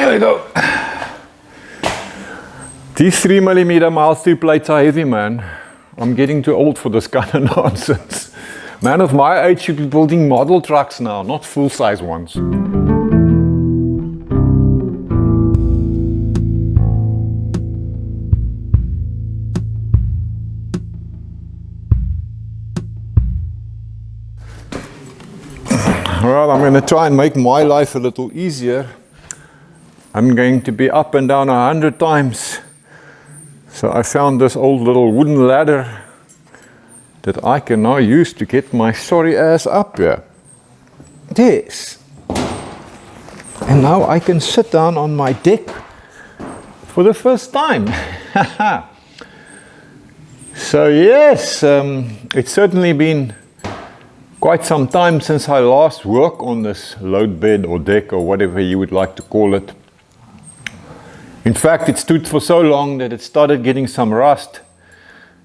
There we go. These 3mm mild steel plates are heavy, man. I'm getting too old for this kind of nonsense. Man of my age should be building model trucks now, not full-size ones. Well, I'm going to try and make my life a little easier. I'm going to be up and down 100 times. So I found this old little wooden ladder that I can now use to get my sorry ass up here. Yes. And now I can sit down on my deck for the first time. So yes, it's certainly been quite some time since I last worked on this load bed or deck or whatever you would like to call it. In fact, it stood for so long that it started getting some rust.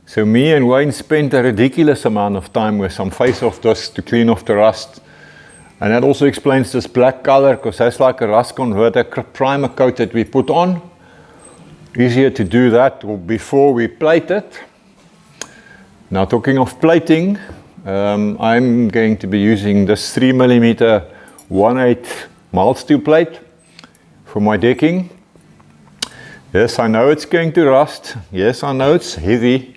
So me and Wayne spent a ridiculous amount of time with some face-off discs to clean off the rust. And that also explains this black color, because that's like a rust converter primer coat that we put on. Easier to do that before we plate it. Now talking of plating, I'm going to be using this 3mm 1/8 mild steel plate for my decking. Yes, I know it's going to rust. Yes, I know it's heavy,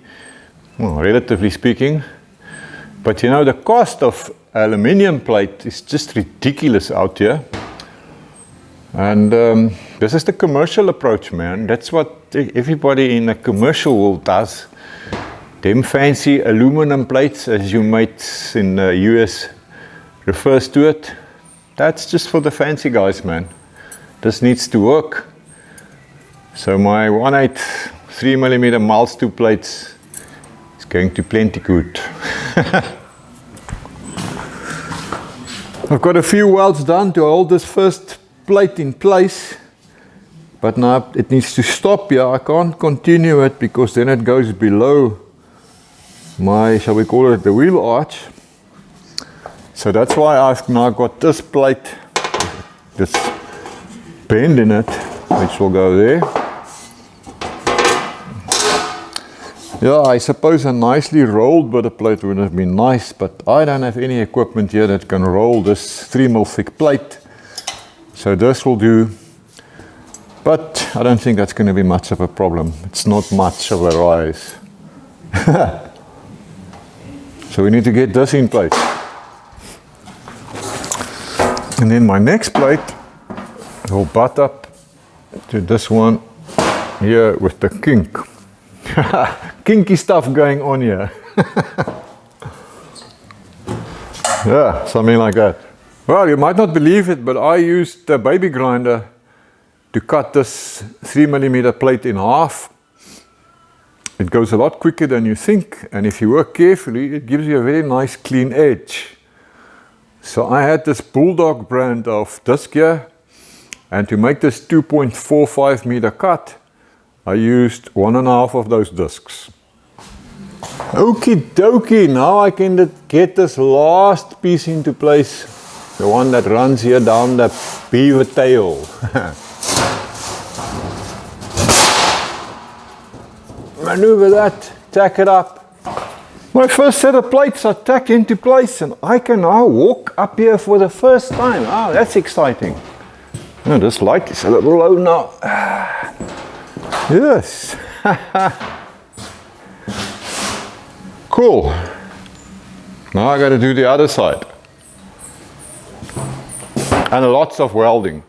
well, relatively speaking. But you know, the cost of aluminium plate is just ridiculous out here. And this is the commercial approach, man. That's what everybody in the commercial world does. Them fancy aluminum plates, as you might in the US refers to it, that's just for the fancy guys, man. This needs to work. So my 1/8 3mm mild steel plates is going to plenty good. I've got a few welds done to hold this first plate in place, but now it needs to stop here. I can't continue it because then it goes below my, shall we call it, the wheel arch. So that's why I've now got this plate, this bend in it, which will go there. Yeah, I suppose a nicely rolled bit of plate would have been nice, but I don't have any equipment here that can roll this 3mm thick plate. So this will do. But I don't think that's going to be much of a problem. It's not much of a rise. So we need to get this in place. And then my next plate will butt up to this one here with the kink. Kinky stuff going on here. Yeah, something like that. Well, you might not believe it, but I used a baby grinder to cut this 3mm plate in half. It goes a lot quicker than you think, and if you work carefully, it gives you a very nice clean edge. So I had this Bulldog brand of disc here, and to make this 2.45 meter cut, I used 1.5 of those discs. Okie dokie, now I can get this last piece into place, the one that runs here down the beaver tail. Maneuver that, tack it up. My first set of plates are tacked into place and I can now walk up here for the first time. Ah, that's exciting. Oh, this light is a little low now. Yes. Cool. Now I got to do the other side. And lots of welding.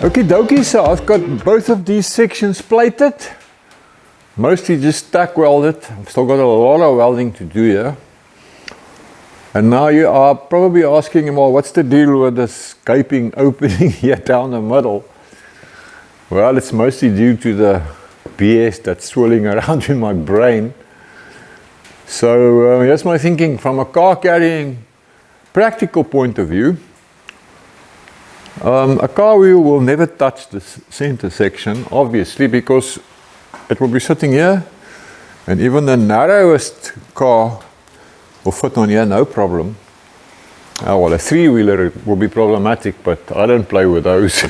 Okie dokie, so I've got both of these sections plated. Mostly just tack welded. I've still got a lot of welding to do here. And now you are probably asking, well, what's the deal with this gaping opening here down the middle? Well, it's mostly due to the BS that's swirling around in my brain. So here's my thinking from a car carrying practical point of view. A car wheel will never touch the center section, obviously, because it will be sitting here, and even the narrowest car will fit on here, no problem. Oh, well, a three-wheeler will be problematic, but I don't play with those.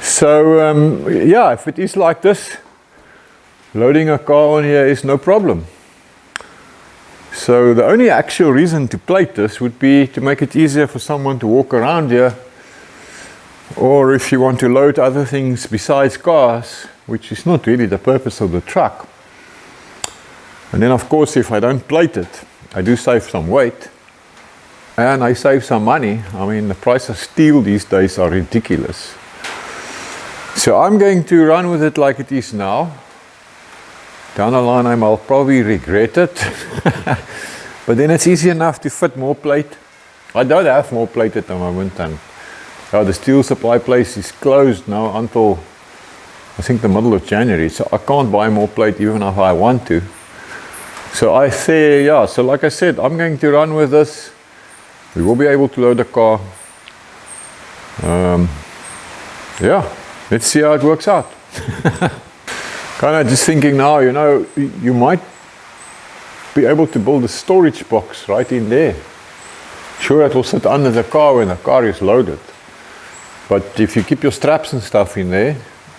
So, yeah, if it is like this, loading a car on here is no problem. So the only actual reason to plate this would be to make it easier for someone to walk around here, or if you want to load other things besides cars, which is not really the purpose of the truck. And then of course, if I don't plate it, I do save some weight and I save some money. I mean, the price of steel these days are ridiculous. So I'm going to run with it like it is now. Down the line I'll probably regret it. But then it's easy enough to fit more plate. I don't have more plate at the moment, and the steel supply place is closed now until I think the middle of January, so I can't buy more plate even if I want to. So I say, yeah, so like I said, I'm going to run with this. We will be able to load the car. Yeah, let's see how it works out. Kind of just thinking now, you know, you might be able to build a storage box right in there. Sure, it will sit under the car when the car is loaded. But if you keep your straps and stuff in there,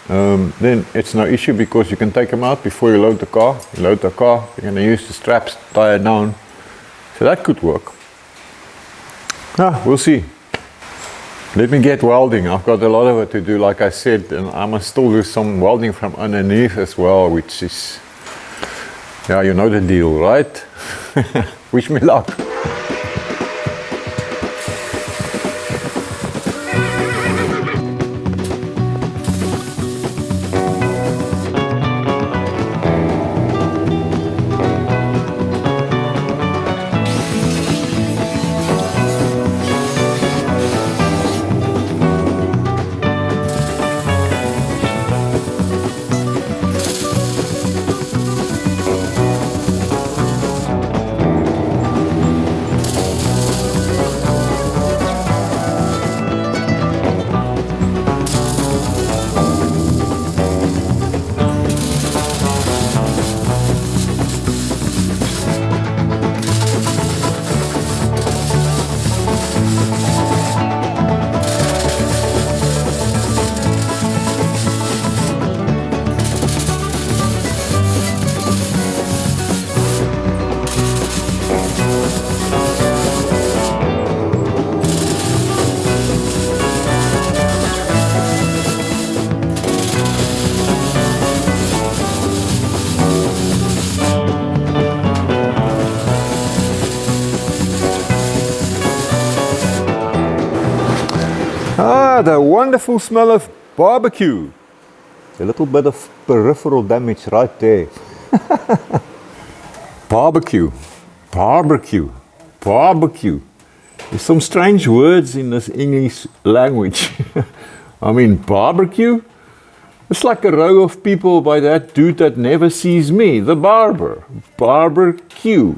then it's no issue, because you can take them out before you load the car. You load the car, you're going to use the straps to tie it down. So that could work. We'll see. Let me get welding. I've got a lot of it to do, like I said, and I must still do some welding from underneath as well, which is, yeah, you know the deal, right? Wish me luck. The wonderful smell of barbecue. A little bit of peripheral damage right there. Barbecue, barbecue, barbecue. There's some strange words in this English language. I mean, barbecue? It's like a row of people by that dude that never sees me, the barber. Barbecue.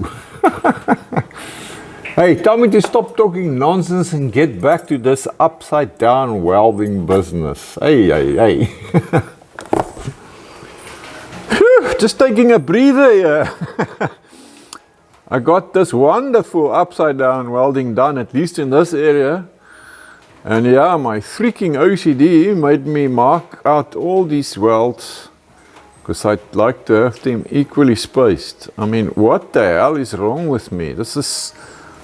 Hey, tell me to stop talking nonsense and get back to this upside down welding business. Hey. Whew, just taking a breather here. I got this wonderful upside down welding done, at least in this area. And yeah, my freaking OCD made me mark out all these welds, because I'd like to have them equally spaced. I mean, what the hell is wrong with me? This is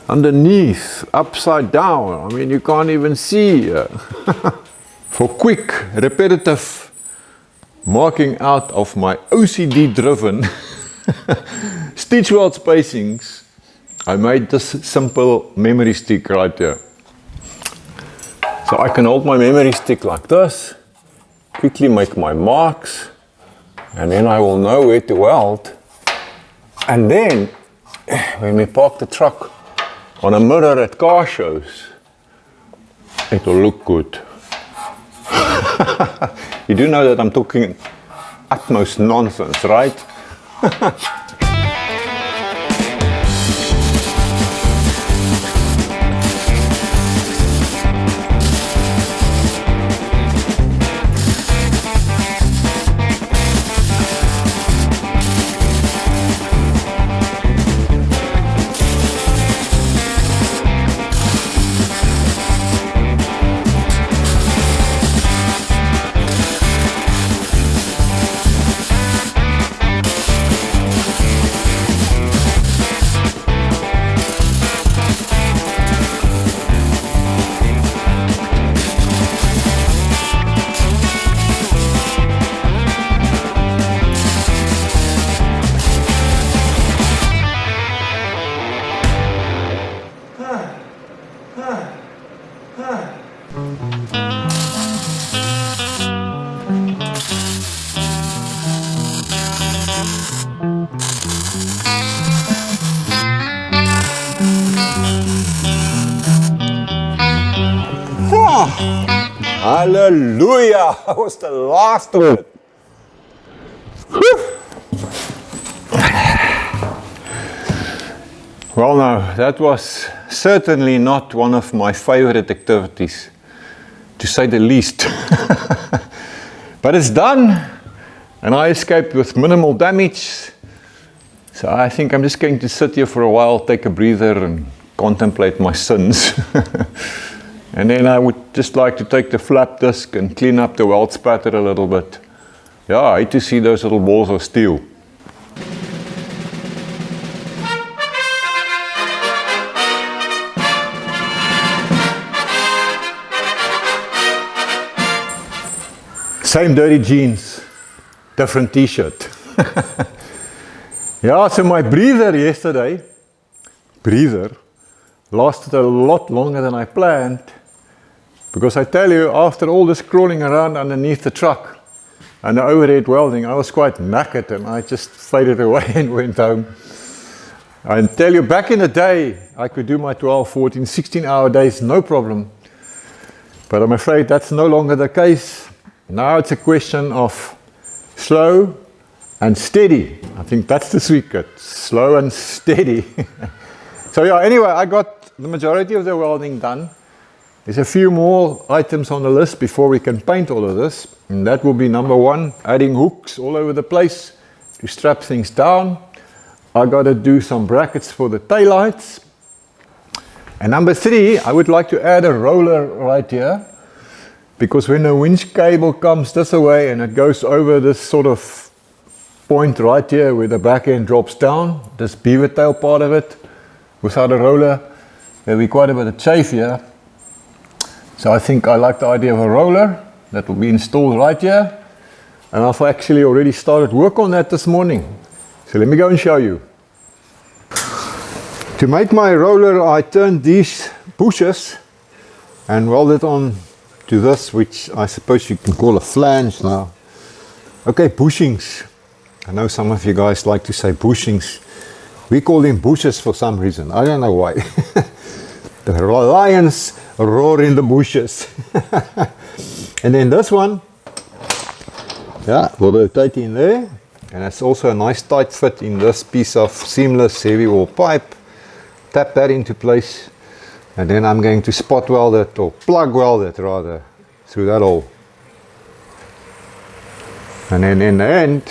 underneath, upside down. I mean, you can't even see. For quick, repetitive marking out of my OCD-driven stitch weld spacings, I made this simple memory stick right here. So I can hold my memory stick like this, quickly make my marks, and then I will know where to weld. And then, when we park the truck on a mirror at car shows, it will look good. You do know that I'm talking utmost nonsense, right? Hallelujah! That was the last of it. Well, now, that was certainly not one of my favorite activities, to say the least. But it's done, and I escaped with minimal damage. So I think I'm just going to sit here for a while, take a breather, and contemplate my sins. And then I would just like to take the flap disc and clean up the weld spatter a little bit. Yeah, I hate to see those little balls of steel. Same dirty jeans, different t-shirt. Yeah, so my breather yesterday, lasted a lot longer than I planned. Because I tell you, after all this crawling around underneath the truck and the overhead welding, I was quite knackered and I just faded away and went home. I tell you, back in the day, I could do my 12, 14, 16-hour days, no problem. But I'm afraid that's no longer the case. Now it's a question of slow and steady. I think that's the secret, slow and steady. So yeah, anyway, I got the majority of the welding done. There's a few more items on the list before we can paint all of this. And that will be number one, adding hooks all over the place to strap things down. I got to do some brackets for the taillights. And number three, I would like to add a roller right here. Because when the winch cable comes this way and it goes over this sort of point right here where the back end drops down, this beaver tail part of it, without a roller, there'll be quite a bit of chafe here. So I think I like the idea of a roller that will be installed right here. And I've actually already started work on that this morning. So let me go and show you. To make my roller, I turned these bushes and welded on to this, which I suppose you can call a flange now. Okay, bushings. I know some of you guys like to say bushings. We call them bushes for some reason. I don't know why. The lions roar in the bushes. And then this one, yeah, will rotate in there. And it's also a nice tight fit in this piece of seamless heavy wall pipe. Tap that into place. And then I'm going to spot weld it, or plug weld it rather, through that hole. And then in the end,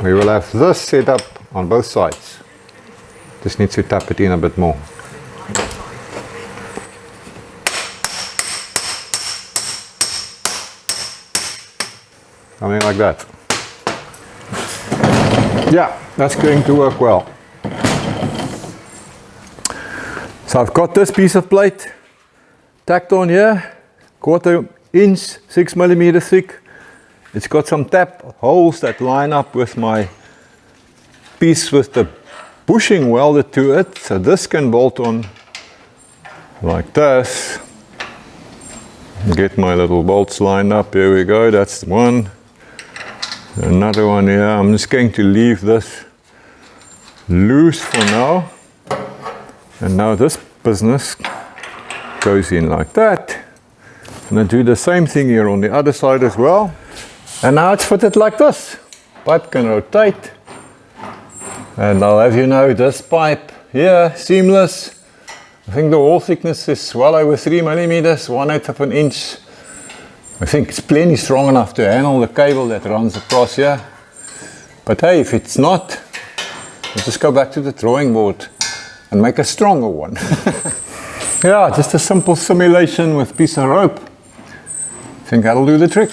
we will have this set up on both sides. Just need to tap it in a bit more. Something like that. Yeah, that's going to work well. So I've got this piece of plate tacked on here, 1/4 inch, 6 millimeter thick. It's got some tap holes that line up with my piece with the bushing welded to it. So this can bolt on like this. Get my little bolts lined up. Here we go. That's one. Another one here. I'm just going to leave this loose for now. And now this business goes in like that. And I do the same thing here on the other side as well. And now it's fitted like this. Pipe can rotate. And I'll have you know this pipe here, seamless. I think the wall thickness is well over 3 millimeters, 1/8 of an inch. I think it's plenty strong enough to handle the cable that runs across here. But hey, if it's not, we'll just go back to the drawing board and make a stronger one. Yeah, just a simple simulation with a piece of rope. I think that'll do the trick.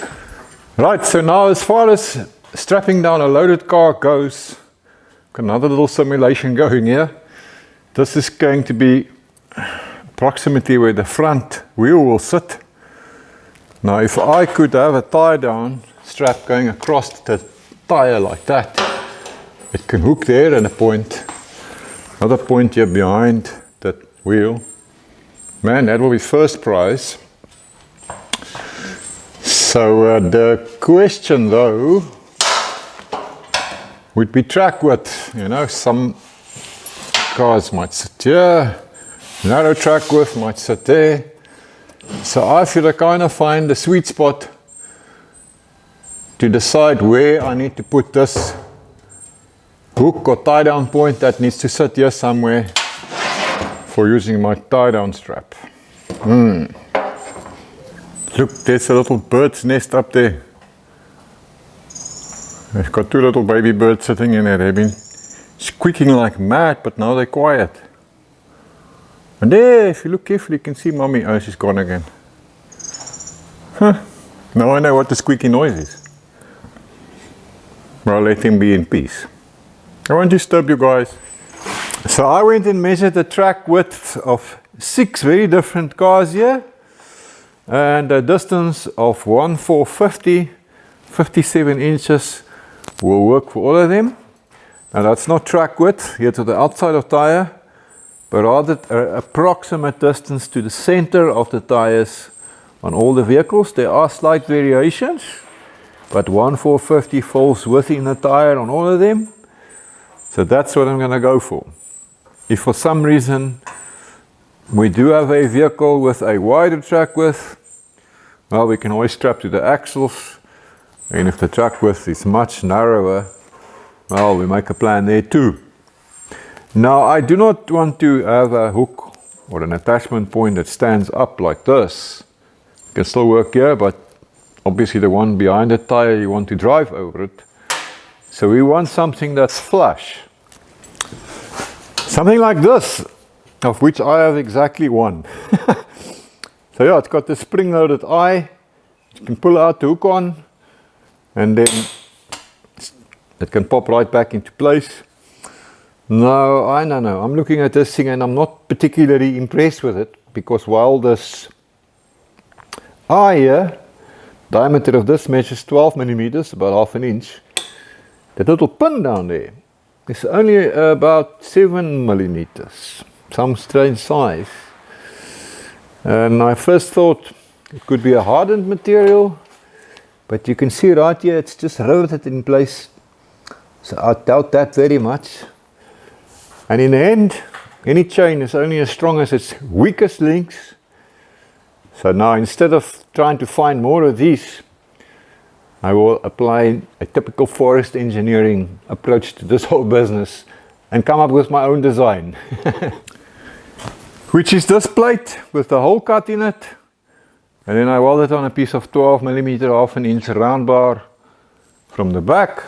Right, so now as far as strapping down a loaded car goes, got another little simulation going here. This is going to be approximately where the front wheel will sit. Now if I could have a tie down strap going across the tire like that, it can hook there and a point, another point here behind that wheel. Man, that will be first prize. So the question though would be track width. You know, some cars might sit here, narrow track width might sit there. So I feel I kind of find the sweet spot to decide where I need to put this hook or tie down point that needs to sit here somewhere for using my tie down strap. Look, there's a little bird's nest up there. I've got 2 little baby birds sitting in there. They've been squeaking like mad, but now they're quiet. And there, if you look carefully, you can see mommy. Oh, she's gone again. Huh. Now I know what the squeaky noise is. Well, let him be in peace. I won't disturb you guys. So I went and measured the track width of 6 very different cars here. And a distance of 1/450, 57 inches will work for all of them. Now that's not track width here to the outside of tire, but rather an approximate distance to the center of the tires on all the vehicles. There are slight variations, but 1/450 falls within the tire on all of them. So that's what I'm going to go for. If for some reason we do have a vehicle with a wider track width, well, we can always strap to the axles. And if the track width is much narrower, well, we make a plan there too. Now, I do not want to have a hook or an attachment point that stands up like this. It can still work here, but obviously the one behind the tire, you want to drive over it. So we want something that's flush. Something like this, of which I have exactly one. So yeah, it's got the spring-loaded eye. You can pull out the hook on, and then it can pop right back into place. No, I don't know. I'm looking at this thing and I'm not particularly impressed with it, because while this eye here, diameter of this measures 12 millimeters, about 1/2 inch, that little pin down there is only about 7 millimeters, some strange size. And I first thought it could be a hardened material, but you can see right here it's just riveted in place. So I doubt that very much. And in the end, any chain is only as strong as its weakest links. So now instead of trying to find more of these, I will apply a typical forest engineering approach to this whole business and come up with my own design. Which is this plate with the hole cut in it. And then I weld it on a piece of 12 millimeter 1/2 inch round bar from the back.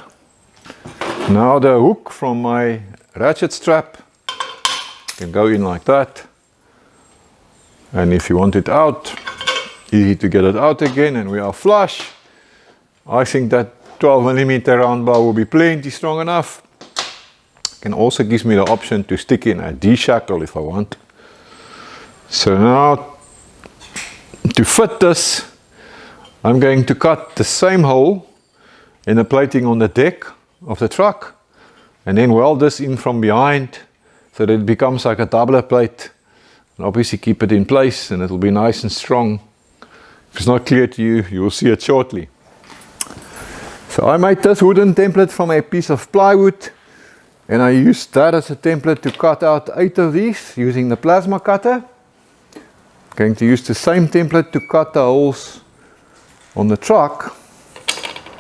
Now the hook from my ratchet strap can go in like that. And if you want it out, easy to get it out again, and we are flush. I think that 12 millimeter round bar will be plenty strong enough. Can also gives me the option to stick in a D-shackle if I want. So now, to fit this, I'm going to cut the same hole in the plating on the deck of the truck, and then weld this in from behind so that it becomes like a doubler plate, and obviously keep it in place, and it'll be nice and strong If it's not clear to you, you will see it shortly. So I made this wooden template from a piece of plywood, and I used that as a template to cut out 8 of these using the plasma cutter. I'm going to use the same template to cut the holes on the truck.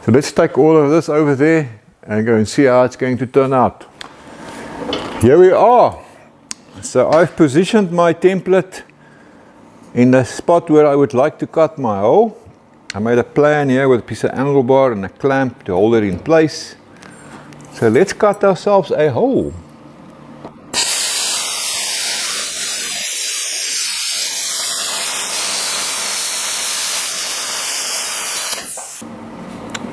So let's take all of this over there and go and see how it's going to turn out. Here we are. So I've positioned my template in the spot where I would like to cut my hole. I made a plan here with a piece of angle bar and a clamp to hold it in place. So let's cut ourselves a hole.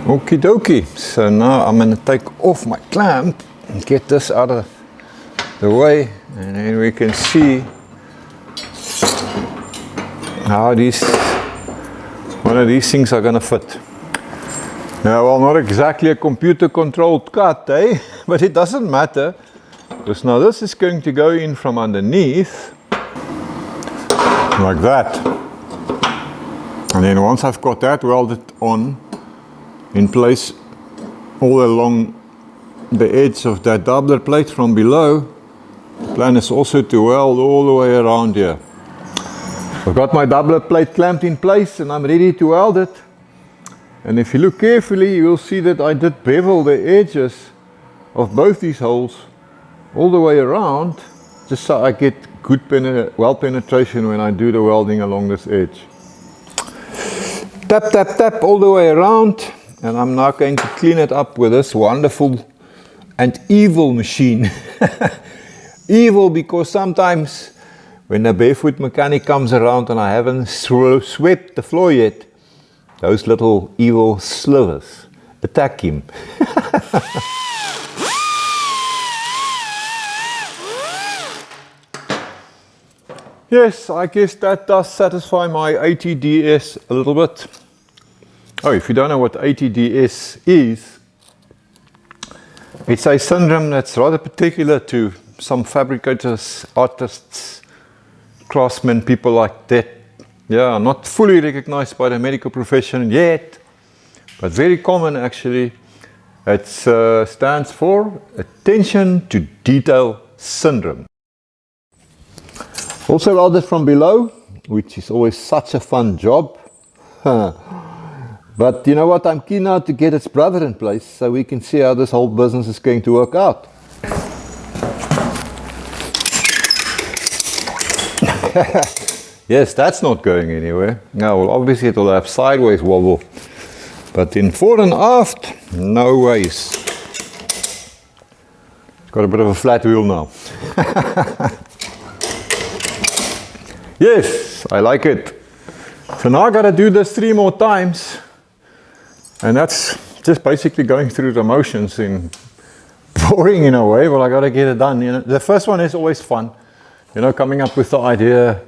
Okie dokie. So now I'm going to take off my clamp and get this out of the way, and then we can see how one of these things are going to fit. Now, well, not exactly a computer controlled cut, eh? But it doesn't matter, because now this is going to go in from underneath like that, and then once I've got that welded on in place all along the edge of that doubler plate from below, the plan is also to weld all the way around here. I've got my doubler plate clamped in place and I'm ready to weld it. And if you look carefully, you will see that I did bevel the edges of both these holes all the way around, just so I get good weld penetration when I do the welding along this edge. Tap, tap, tap all the way around, and I'm now going to clean it up with this wonderful and evil machine. Evil because sometimes when the barefoot mechanic comes around and I haven't swept the floor yet, those little evil slivers attack him. Yes, I guess that does satisfy my ATDS a little bit. Oh, if you don't know what ATDS is, it's a syndrome that's rather particular to some fabricators, artists, craftsmen, people like that. Yeah, not fully recognized by the medical profession yet, but very common actually. It stands for attention to detail syndrome. Also welded from below, which is always such a fun job. But you know what, I'm keen now to get its brother in place so we can see how this whole business is going to work out. Yes, that's not going anywhere. Now, well, obviously it will have sideways wobble, but in fore and aft, no ways. It's got a bit of a flat wheel now. Yes, I like it. So now I got to do this 3 more times, and that's just basically going through the motions in boring in a way, but I got to get it done. You know, the first one is always fun. You know, coming up with the idea,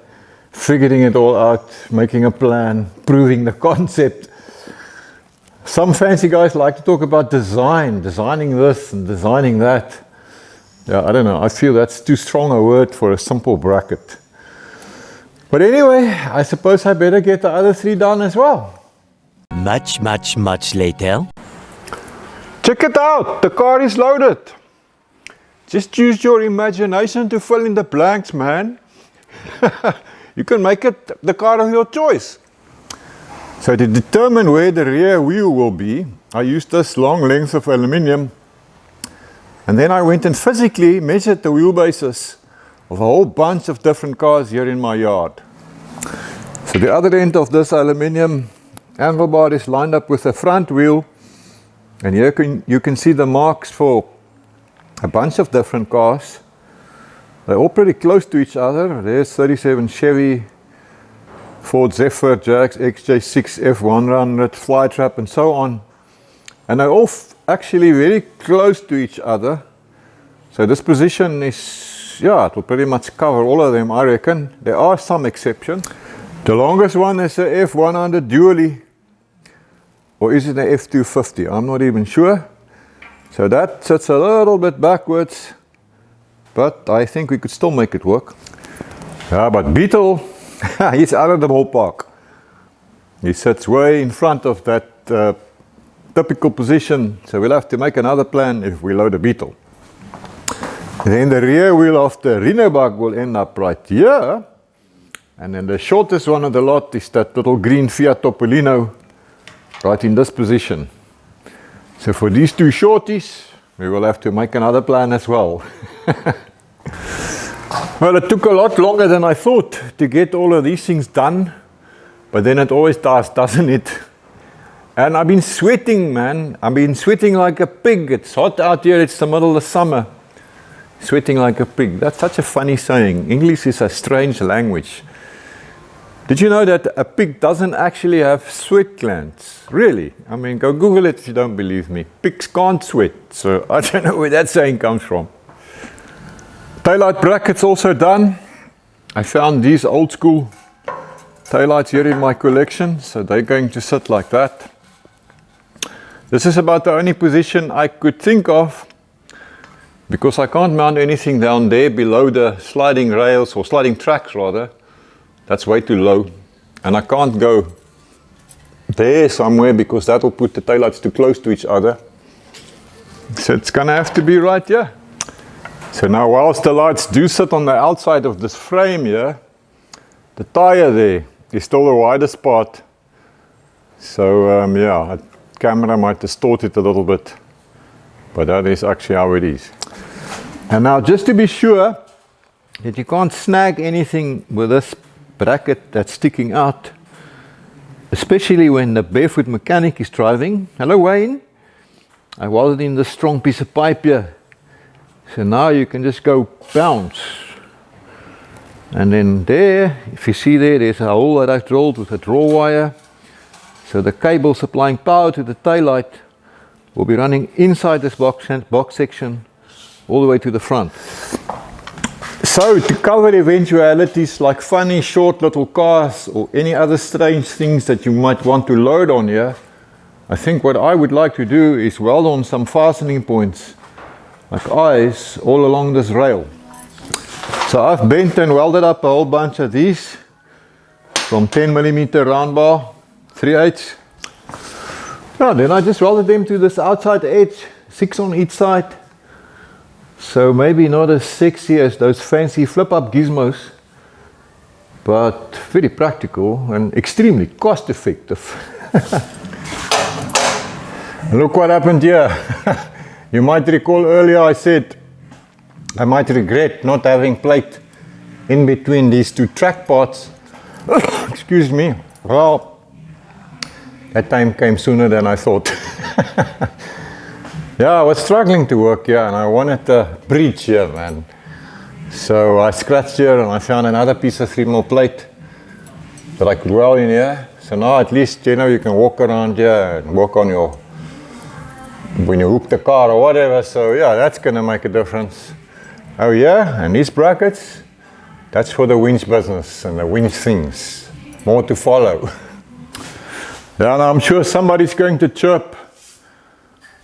figuring it all out, making a plan, proving the concept. Some fancy guys like to talk about designing this and designing that. Yeah, I don't know, I feel that's too strong a word for a simple bracket. But anyway, I suppose I better get the other 3 done as well. Much later. Check it out, the car is loaded. Just use your imagination to fill in the blanks, man. You can make it the car of your choice. So to determine where the rear wheel will be, I used this long length of aluminium, and then I went and physically measured the wheelbases of a whole bunch of different cars here in my yard. So the other end of this aluminium angle bar is lined up with the front wheel, and here you can see the marks for a bunch of different cars. They're all pretty close to each other. There's 37 Chevy, Ford Zephyr, Jags, XJ6, F100, Flytrap, and so on. And they're all actually very close to each other. So this position is, yeah, it will pretty much cover all of them, I reckon. There are some exceptions. The longest one is a F100 dually, or is it an F250? I'm not even sure. So that sits a little bit backwards, but I think we could still make it work. Yeah, but Beetle, he's out of the ballpark. He sits way in front of that typical position, so we'll have to make another plan if we load a beetle. Then the rear wheel of the Rhino bug will end up right here, and then the shortest one of the lot is that little green Fiat Topolino right in this position. So for these two shorties, we will have to make another plan as well. Well, it took a lot longer than I thought to get all of these things done, but then it always does, doesn't it? And I've been sweating, man. I've been sweating like a pig. It's hot out here, it's the middle of the summer. Sweating like a pig. That's such a funny saying. English is a strange language. Did you know that a pig doesn't actually have sweat glands? Really? I mean, go Google it if you don't believe me. Pigs can't sweat, so I don't know where that saying comes from. Taillight brackets also done. I found these old school taillights here in my collection, so they're going to sit like that. This is about the only position I could think of, because I can't mount anything down there below the sliding rails, or sliding tracks rather. That's way too low. And I can't go there somewhere because that will put the taillights too close to each other. So it's gonna have to be right here. So now, whilst the lights do sit on the outside of this frame here, the tire there is still the widest part. So yeah, the camera might distort it a little bit, but that is actually how it is. And now, just to be sure that you can't snag anything with this bracket that's sticking out, especially when the barefoot mechanic is driving. Hello, Wayne. I welded in this strong piece of pipe here. So now you can just go bounce. And then there, if you see there, there's a hole that I've drilled with a draw wire. So the cable supplying power to the taillight will be running inside this box section all the way to the front. So to cover eventualities like funny short little cars or any other strange things that you might want to load on here, I think what I would like to do is weld on some fastening points like eyes all along this rail. So I've bent and welded up a whole bunch of these from 10mm round bar, 3/8. Yeah, then I just welded them to this outside edge, 6 on each side. So maybe not as sexy as those fancy flip-up gizmos, but very practical and extremely cost-effective. Look what happened here. You might recall earlier I said I might regret not having plate in between these two track parts. Excuse me. Well, that time came sooner than I thought. Yeah, I was struggling to work here and I wanted a breach here, man. So I scratched here and I found another piece of 3mm plate that I could weld in here. So now at least, you know, you can walk around here and work on your, when you hook the car or whatever. So yeah, that's gonna make a difference. Oh yeah, and these brackets, that's for the winch business and the winch things. More to follow. Yeah, and I'm sure somebody's going to chirp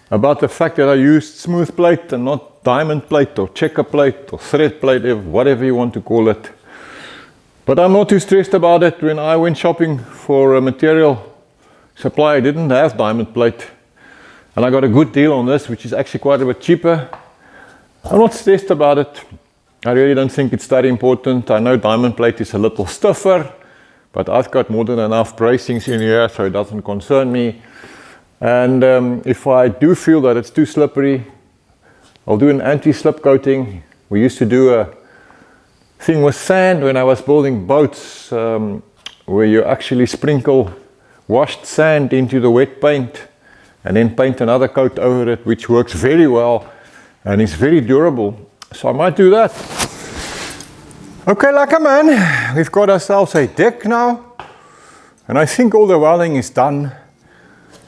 about the fact that I used smooth plate and not diamond plate or checker plate or thread plate, whatever you want to call it. But I'm not too stressed about it. When I went shopping for a material supply, I didn't have diamond plate. And I got a good deal on this, which is actually quite a bit cheaper. I'm not stressed about it. I really don't think it's that important. I know diamond plate is a little stiffer, but I've got more than enough bracings in here, so it doesn't concern me. And if I do feel that it's too slippery, I'll do an anti-slip coating. We used to do a thing with sand when I was building boats, where you actually sprinkle washed sand into the wet paint and then paint another coat over it, which works very well and is very durable. So I might do that. Okay, lekker man, we've got ourselves a deck now, and I think all the welding is done.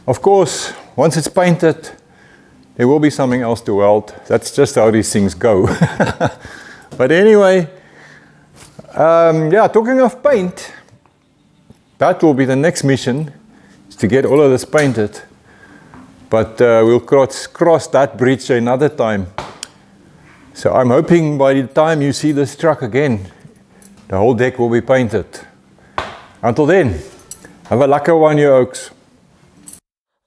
Of course, once it's painted, there will be something else to weld. That's just how these things go. But anyway, yeah, talking of paint, that will be the next mission, is to get all of this painted. But we'll cross that bridge another time. So I'm hoping by the time you see this truck again, the whole deck will be painted. Until then, Have a lekker one, you oaks.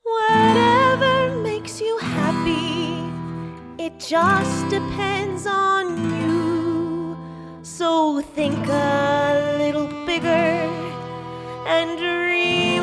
Whatever makes you happy, it just depends on you. So think a little bigger and dream